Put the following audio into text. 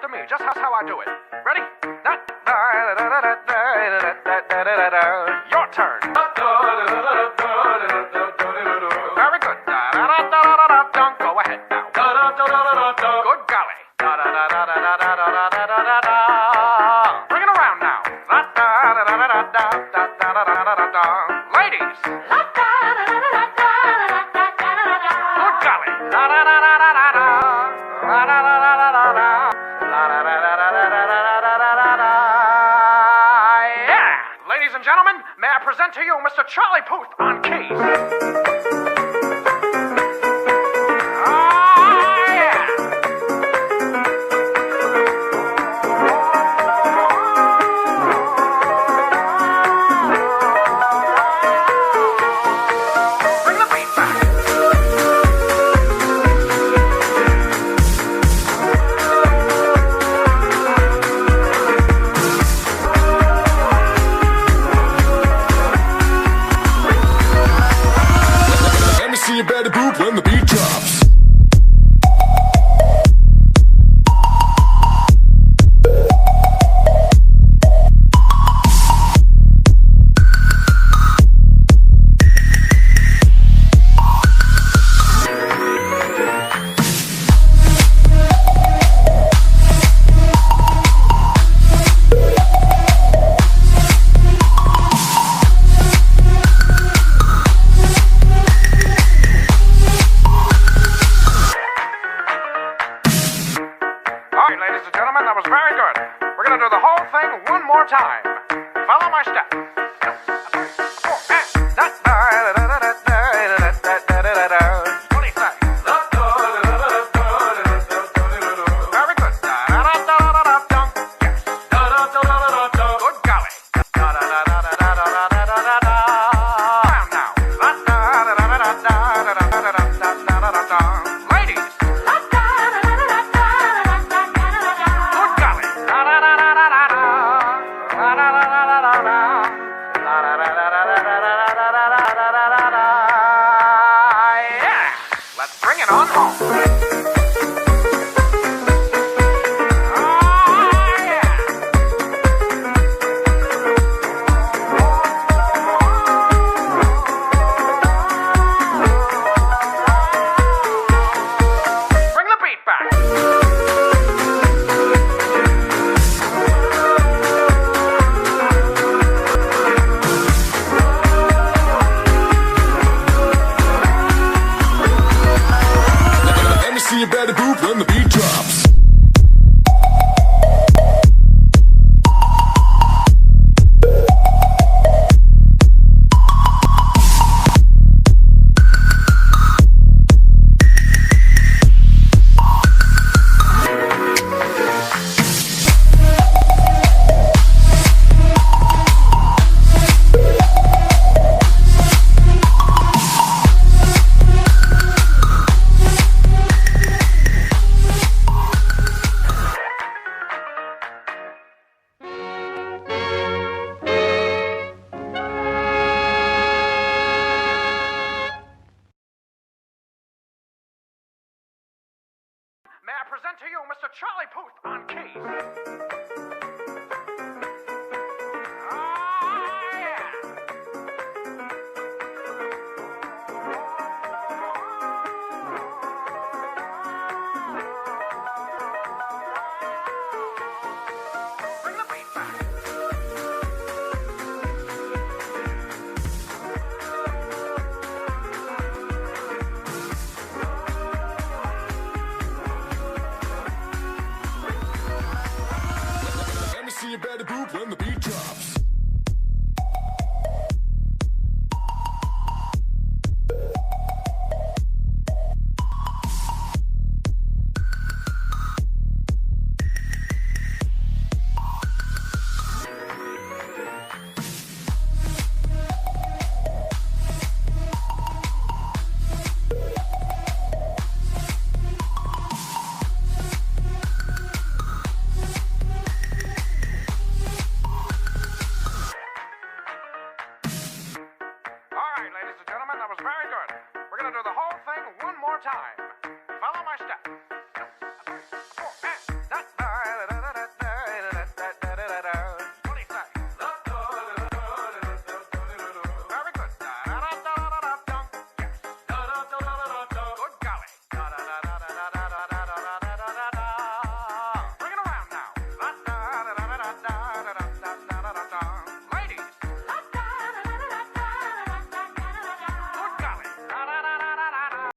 after me, just how I do it. Ready? Your turn. Very good. Go ahead now. Good golly. Bring it around now. Ladies. Good golly. Yeah. Ladies and gentlemen, may I present to you Mr. Charlie Puth on keys. You better boop when the beat drops. Ladies and gentlemen, that was very good. We're going to do the whole thing one more time. Follow my step. What do you say? Very good. Yes. Good golly. Down now. Ladies. Let's bring it on home. Bring the beat back. You better boop when the beat drops. May I present to you Mr. Charlie Puth on keys. Yeah. Bring the beat back. You better boop when the beat drops. Ladies and gentlemen, that was very good. We're going to do the whole thing one more time. Follow my step.